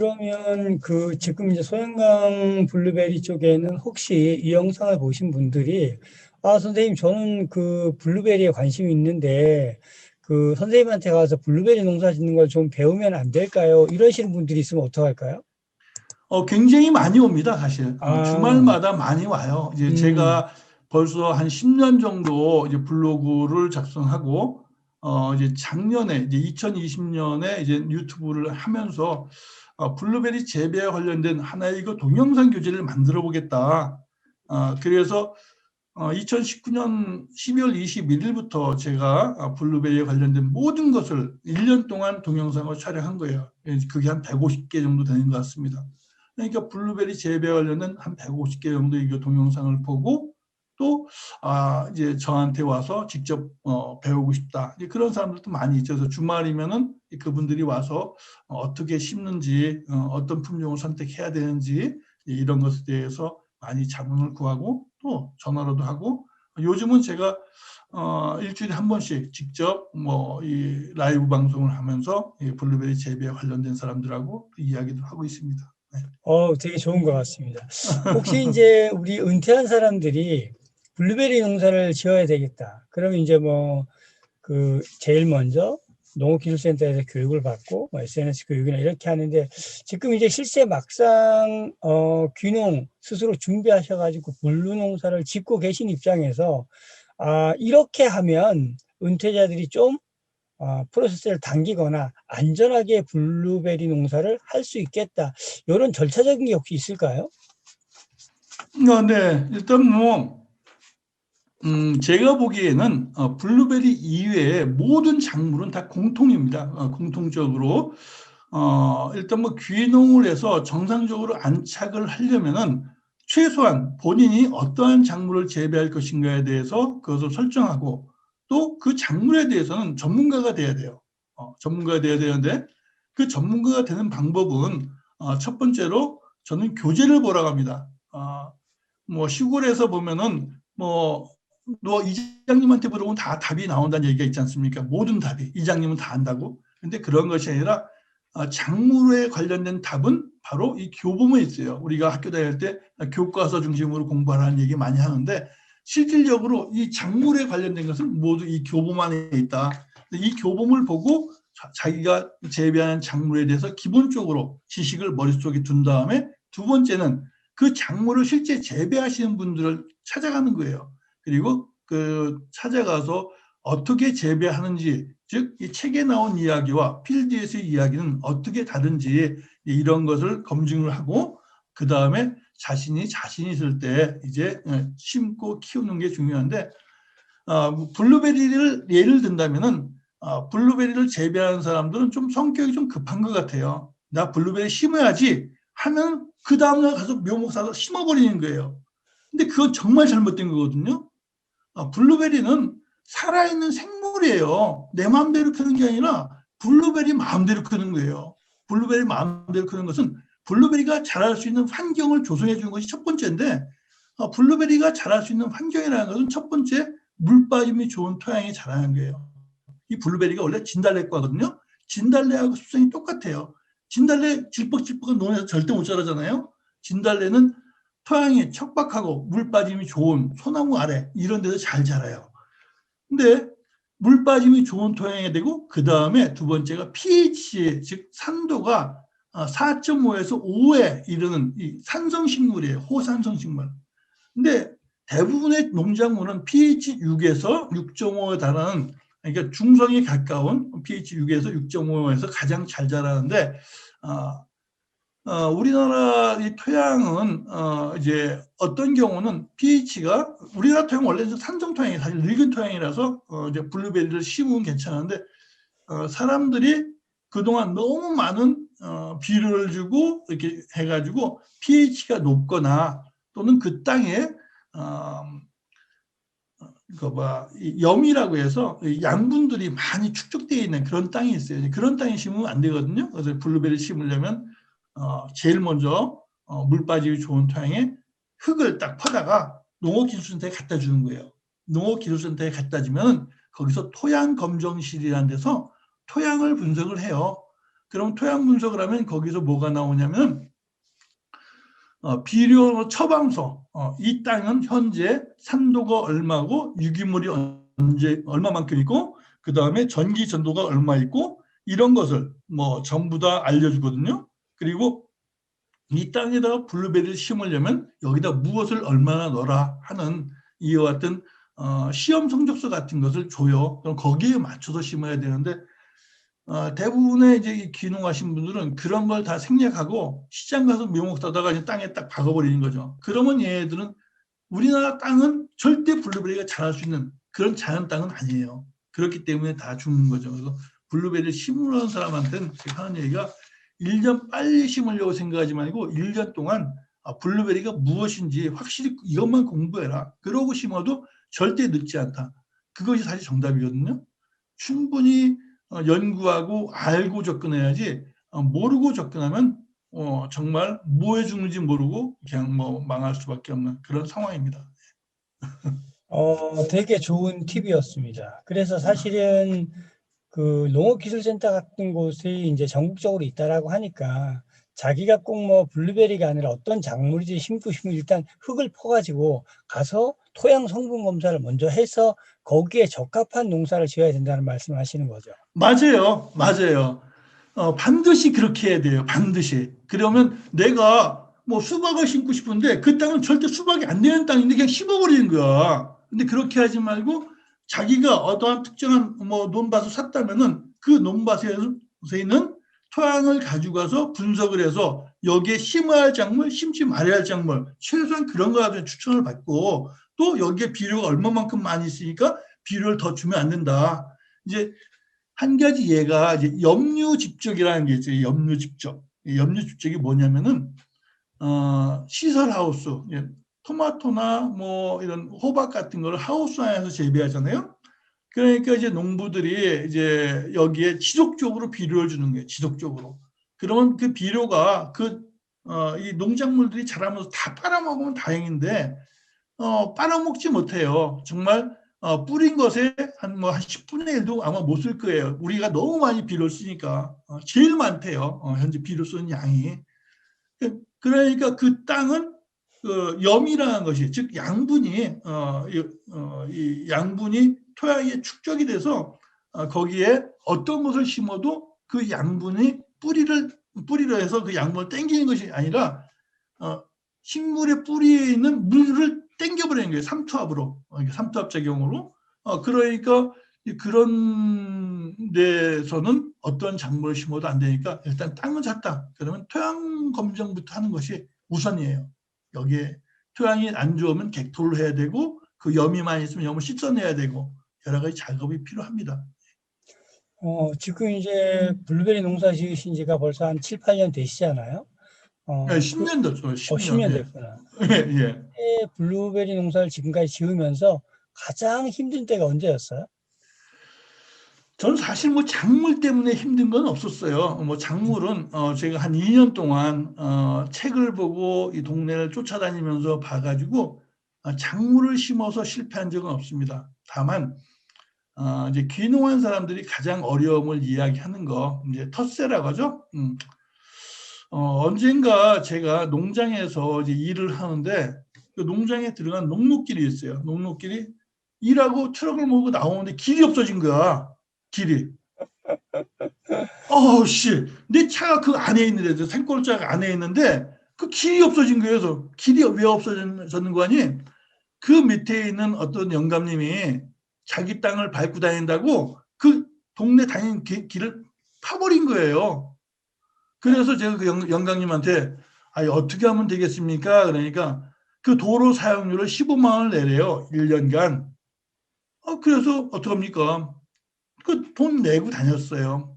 그러면 그 지금 이제 소양강 블루베리 쪽에는 혹시 이 영상을 보신 분들이 선생님 저는 그 블루베리에 관심이 있는데 그 선생님한테 가서 블루베리 농사 짓는 걸 좀 배우면 안 될까요? 이러시는 분들이 있으면 어떡할까요? 굉장히 많이 옵니다, 사실. 아, 주말마다 많이 와요. 이제 음, 제가 벌써 한 10년 정도 이제 블로그를 작성하고, 이제 작년에, 이제 2020년에 이제 유튜브를 하면서, 블루베리 재배와 관련된 하나의 그 동영상 교재를 만들어 보겠다. 그래서 2019년 12월 21일부터 제가 블루베리에 관련된 모든 것을 1년 동안 동영상을 촬영한 거예요. 그게 한 150개 정도 되는 것 같습니다. 그러니까 블루베리 재배 관련된 한 150개 정도 이 동영상을 보고 또 이제 저한테 와서 직접 배우고 싶다. 그런 사람들도 많이 있죠. 그래서 주말이면은 그분들이 와서 어떻게 심는지, 어떤 품종을 선택해야 되는지 이런 것에 대해서 많이 자문을 구하고 또 전화로도 하고, 요즘은 제가 일주일에 한 번씩 직접 뭐 이 라이브 방송을 하면서 이 블루베리 재배에 관련된 사람들하고 이야기도 하고 있습니다. 네. 되게 좋은 것 같습니다. 혹시 이제 우리 은퇴한 사람들이 블루베리 농사를 지어야 되겠다. 그러면 이제 뭐 그 제일 먼저 농업기술센터에서 교육을 받고 뭐 SNS 교육이나 이렇게 하는데 지금 이제 실제 막상 귀농 스스로 준비하셔가지고 블루 농사를 짓고 계신 입장에서 이렇게 하면 은퇴자들이 좀 프로세스를 당기거나 안전하게 블루베리 농사를 할 수 있겠다. 이런 절차적인 게 혹시 있을까요? 네, 일단 뭐 제가 보기에는 블루베리 이외의 모든 작물은 다 공통입니다. 공통적으로 일단 뭐 귀농을 해서 정상적으로 안착을 하려면은 최소한 본인이 어떠한 작물을 재배할 것인가에 대해서 그것을 설정하고 또 그 작물에 대해서는 전문가가 돼야 돼요. 전문가가 돼야 되는데 그 전문가가 되는 방법은 첫 번째로 저는 교재를 보라고 합니다. 뭐 시골에서 보면은 뭐 너 이장님한테 물어보면 다 답이 나온다는 얘기가 있지 않습니까? 모든 답이 이장님은 다 안다고. 근데 그런 것이 아니라 작물에 관련된 답은 바로 이 교보문에 있어요. 우리가 학교 다닐 때 교과서 중심으로 공부하라는 얘기 많이 하는데 실질적으로 이 작물에 관련된 것은 모두 이 교보문에 있다. 이 교보문을 보고 자기가 재배하는 작물에 대해서 기본적으로 지식을 머릿속에 둔 다음에 두 번째는 그 작물을 실제 재배하시는 분들을 찾아가는 거예요. 그리고 그 찾아가서 어떻게 재배하는지, 즉 이 책에 나온 이야기와 필드에서의 이야기는 어떻게 다른지 이런 것을 검증을 하고 그 다음에 자신 있을 때 이제 심고 키우는 게 중요한데, 블루베리를 예를 든다면은 블루베리를 재배하는 사람들은 좀 성격이 좀 급한 것 같아요. 나 블루베리 심어야지 하면 그 다음날 가서 묘목 사서 심어버리는 거예요. 근데 그건 정말 잘못된 거거든요. 블루베리는 살아있는 생물이에요. 내 마음대로 크는 게 아니라 블루베리 마음대로 크는 거예요. 블루베리 마음대로 크는 것은 블루베리가 자랄 수 있는 환경을 조성해 주는 것이 첫 번째인데, 블루베리가 자랄 수 있는 환경이라는 것은 첫 번째 물 빠짐이 좋은 토양에 자라는 거예요. 이 블루베리가 원래 진달래과거든요. 진달래하고 습성이 똑같아요. 진달래 질퍽질퍽한 논에서 절대 못 자라잖아요. 진달래는 토양이 척박하고 물 빠짐이 좋은 소나무 아래 이런 데서 잘 자라요. 근데 물 빠짐이 좋은 토양에 되고 그 다음에 두 번째가 pH 즉 산도가 4.5에서 5에 이르는 이 산성식물이에요. 호산성식물. 근데 대부분의 농작물은 pH 6에서 6.5에 달하는, 그러니까 중성에 가까운 pH 6에서 6.5에서 가장 잘 자라는데, 우리나라 이 토양은 이제 어떤 경우는 pH가 우리나라 토양 원래 산성 토양이 사실 늙은 토양이라서 이제 블루베리를 심으면 괜찮은데, 사람들이 그동안 너무 많은 비료를 주고 이렇게 해가지고 pH가 높거나 또는 그 땅에 염이라고 해서 양분들이 많이 축적되어 있는 그런 땅이 있어요. 그런 땅에 심으면 안 되거든요. 그래서 블루베리 심으려면 제일 먼저 물 빠지기 좋은 토양에 흙을 딱 퍼다가 농업기술센터에 갖다 주는 거예요. 농업기술센터에 갖다 주면 거기서 토양 검정실이라는 데서 토양을 분석을 해요. 그럼 토양 분석을 하면 거기서 뭐가 나오냐면 비료 처방소, 이 땅은 현재 산도가 얼마고 유기물이 얼마만큼 있고 그 다음에 전기 전도가 얼마 있고 이런 것을 뭐 전부 다 알려주거든요. 그리고 이 땅에다가 블루베리를 심으려면 여기다 무엇을 얼마나 넣어라 하는 이와 같은 시험 성적서 같은 것을 줘요. 그럼 거기에 맞춰서 심어야 되는데 대부분의 이제 귀농하신 분들은 그런 걸 다 생략하고 시장 가서 묘목 따다가 이제 땅에 딱 박아버리는 거죠. 그러면 얘들은 우리나라 땅은 절대 블루베리가 자랄 수 있는 그런 자연 땅은 아니에요. 그렇기 때문에 다 죽는 거죠. 그래서 블루베리를 심으려는 사람한테는 제가 하는 얘기가 1년 빨리 심으려고 생각하지 말고 1년 동안 블루베리가 무엇인지 확실히 이것만 공부해라. 그러고 심어도 절대 늦지 않다. 그것이 사실 정답이거든요. 충분히 연구하고 알고 접근해야지 모르고 접근하면 정말 뭐해 죽는지 모르고 그냥 뭐 망할 수밖에 없는 그런 상황입니다. 되게 좋은 팁이었습니다. 그래서 사실은 그 농업기술센터 같은 곳이 이제 전국적으로 있다라고 하니까 자기가 꼭 뭐 블루베리가 아니라 어떤 작물이지 심고 싶으면 일단 흙을 퍼가지고 가서 토양 성분 검사를 먼저 해서 거기에 적합한 농사를 지어야 된다는 말씀을 하시는 거죠. 맞아요. 맞아요. 반드시 그렇게 해야 돼요. 반드시. 그러면 내가 뭐 수박을 심고 싶은데 그 땅은 절대 수박이 안 되는 땅인데 그냥 심어버리는 거야. 근데 그렇게 하지 말고 자기가 어떠한 특정한 뭐 논밭을 샀다면은 그 논밭에 있는 토양을 가져가서 분석을 해서 여기에 심어야 할 작물, 심지 말아야 할 작물, 최소한 그런 거라도 추천을 받고 또 여기에 비료가 얼마만큼 많이 있으니까 비료를 더 주면 안 된다. 이제 한 가지 예가 이제 염류집적이라는 게 있어요. 염류집적. 염류집적이 뭐냐면은 시설하우스, 토마토나 뭐 이런 호박 같은 걸 하우스 안에서 재배하잖아요. 그러니까 이제 농부들이 이제 여기에 지속적으로 비료를 주는 거예요. 지속적으로. 그러면 그 비료가 이 농작물들이 자라면서 다 빨아먹으면 다행인데 빨아먹지 못해요. 정말 뿌린 것에 한 10분의 1도 아마 못 쓸 거예요. 우리가 너무 많이 비료를 쓰니까 제일 많대요. 현재 비료 쓰는 양이. 그러니까 그 땅은 염이라는 것이 즉 양분이 이 양분이 토양에 축적이 돼서 거기에 어떤 것을 심어도 그 양분이 뿌리를 해서 그 양분을 땡기는 것이 아니라 식물의 뿌리에 있는 물을 땡겨버리는 거예요. 삼투압으로. 삼투압 작용으로. 그러니까 그런 데서는 어떤 작물을 심어도 안 되니까 일단 땅은 작다. 그러면 토양 검정부터 하는 것이 우선이에요. 여기에 토양이 안 좋으면 객토를 해야 되고 그 염이 많이 있으면 염을 씻어내야 되고 여러 가지 작업이 필요합니다. 지금 이제 블루베리 농사 지으신 지가 벌써 한 7, 8년 되시잖아요. 10년 됐죠. 10년. 10년 예. 됐구나. 예. 블루베리 농사를 지금까지 지으면서 가장 힘든 때가 언제였어요? 저는 사실 뭐 작물 때문에 힘든 건 없었어요. 뭐 작물은 제가 한 2년 동안 책을 보고 이 동네를 쫓아다니면서 봐가지고 작물을 심어서 실패한 적은 없습니다. 다만 이제 귀농한 사람들이 가장 어려움을 이야기하는 거 이제 텃세라고 하죠. 언젠가 제가 농장에서 이제 일을 하는데 그 농장에 들어간 녹록길이 있어요. 녹록길이 일하고 트럭을 몰고 나오는데 길이 없어진 거야. 길이. 씨. 내 차가 그 안에 있는데, 산골짜기 안에 있는데, 그 길이 없어진 거예요. 그래서 길이 왜 없어졌는 거 아니? 그 밑에 있는 어떤 영감님이 자기 땅을 밟고 다닌다고 그 동네 다니는 길을 파버린 거예요. 그래서 제가 그 영감님한테, 어떻게 하면 되겠습니까? 그러니까 그 도로 사용료를 15만 원을 내래요. 1년간. 그래서 어떡합니까? 그 돈 내고 다녔어요.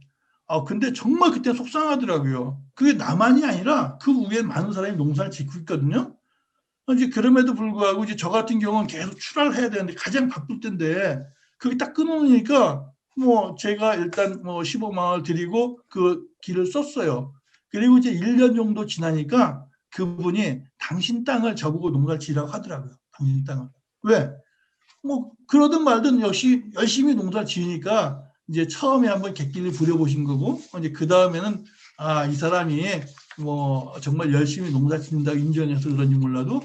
근데 정말 그때 속상하더라고요. 그게 나만이 아니라 그 위에 많은 사람이 농사를 짓고 있거든요. 이제 그럼에도 불구하고 이제 저 같은 경우는 계속 출하를 해야 되는데 가장 바쁠 때인데 그게 딱 끊어놓으니까 뭐 제가 일단 뭐 15만 원을 드리고 그 길을 썼어요. 그리고 이제 1년 정도 지나니까 그분이 당신 땅을 저보고 농사를 지으라고 하더라고요. 당신 땅을. 왜? 뭐 그러든 말든 역시 열심히 농사를 지으니까 이제 처음에 한번 객기를 부려보신 거고, 이제 그 다음에는 이 사람이 뭐 정말 열심히 농사 짓는다고 인정해서 그런지 몰라도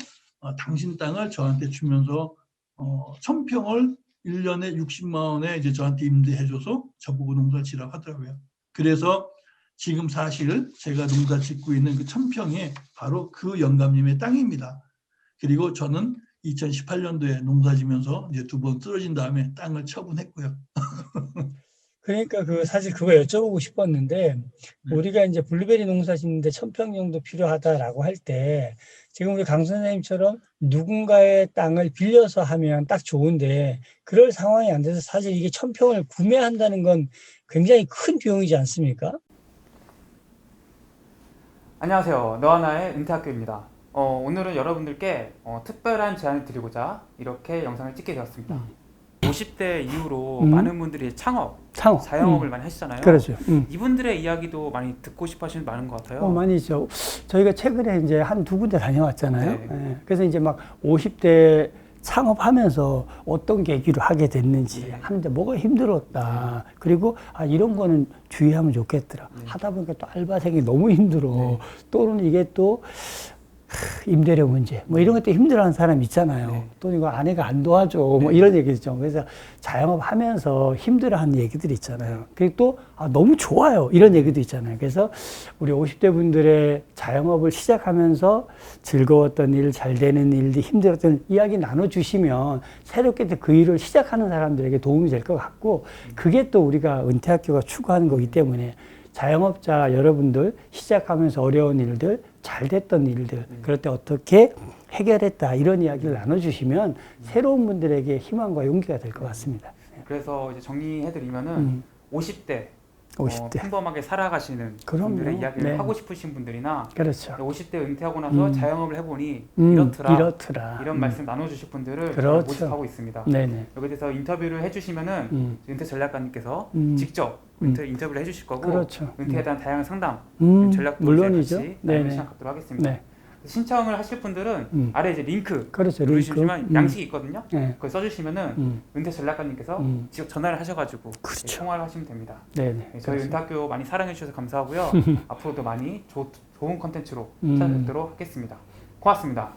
당신 땅을 저한테 주면서 1,000평을 1년에 60만 원에 이제 저한테 임대해줘서 저보고 농사 지라고 하더라고요. 그래서 지금 사실 제가 농사 짓고 있는 그 1,000평이 바로 그 영감님의 땅입니다. 그리고 저는 2018년도에 농사 지면서 이제 2번 쓰러진 다음에 땅을 처분했고요. 그러니까 사실 그거 여쭤보고 싶었는데 우리가 이제 블루베리 농사 짓는데 1,000평 정도 필요하다라고 할 때 지금 우리 강 선생님처럼 누군가의 땅을 빌려서 하면 딱 좋은데 그럴 상황이 안 돼서 사실 이게 1,000평을 구매한다는 건 굉장히 큰 비용이지 않습니까? 안녕하세요. 너하나의 은퇴학교입니다. 오늘은 여러분들께 특별한 제안을 드리고자 이렇게 영상을 찍게 되었습니다. 50대 이후로 많은 분들이 창업, 자영업을 많이 하시잖아요. 그렇죠. 이분들의 이야기도 많이 듣고 싶어 하시는 분 많은 것 같아요. 많이 있죠. 저희가 최근에 이제 한 두 군데 다녀왔잖아요. 네. 예. 그래서 이제 막 50대 창업하면서 어떤 계기로 하게 됐는지 하는데 뭐가 힘들었다. 그리고 이런 거는 주의하면 좋겠더라. 하다 보니까 또 알바생이 너무 힘들어. 또는 이게 또 임대료 문제 뭐 이런 것도 힘들어하는 사람 있잖아요. 또 이거 아내가 안 도와줘 뭐 이런 얘기 있죠. 그래서 자영업 하면서 힘들어하는 얘기들이 있잖아요. 그리고 또 너무 좋아요 이런 얘기도 있잖아요. 그래서 우리 50대 분들의 자영업을 시작하면서 즐거웠던 일, 잘 되는 일들, 힘들었던 이야기 나눠주시면 새롭게 그 일을 시작하는 사람들에게 도움이 될 것 같고, 그게 또 우리가 은퇴학교가 추구하는 거기 때문에 자영업자 여러분들 시작하면서 어려운 일들, 잘 됐던 일들, 그럴 때 어떻게 해결했다 이런 이야기를 나눠주시면 새로운 분들에게 희망과 용기가 될 것 같습니다. 그래서 이제 정리해드리면은 50대 평범하게 살아가시는 분들의 이야기를 하고 싶으신 분들이나 그렇죠. 50대 은퇴하고 나서 자영업을 해보니 이렇더라 이런 말씀 나눠주실 분들을 모집하고 있습니다. 네네. 여기에 대해서 인터뷰를 해주시면은 은퇴 전략가님께서 직접 인터뷰를 해주실 거고, 그렇죠. 은퇴에 대한 다양한 상담, 전략도 물론이죠. 같이 나누는 시간 갖도록 하겠습니다. 네. 신청을 하실 분들은 아래 이제 링크 그렇죠. 누르시면 양식이 있거든요. 그걸 써주시면은 은퇴 전략가님께서 직접 전화를 하셔가지고 통화를 하시면 됩니다. 네네. 저희 은퇴학교 많이 사랑해 주셔서 감사하고요. 앞으로도 많이 좋은 컨텐츠로 찾아뵙도록 하겠습니다. 고맙습니다.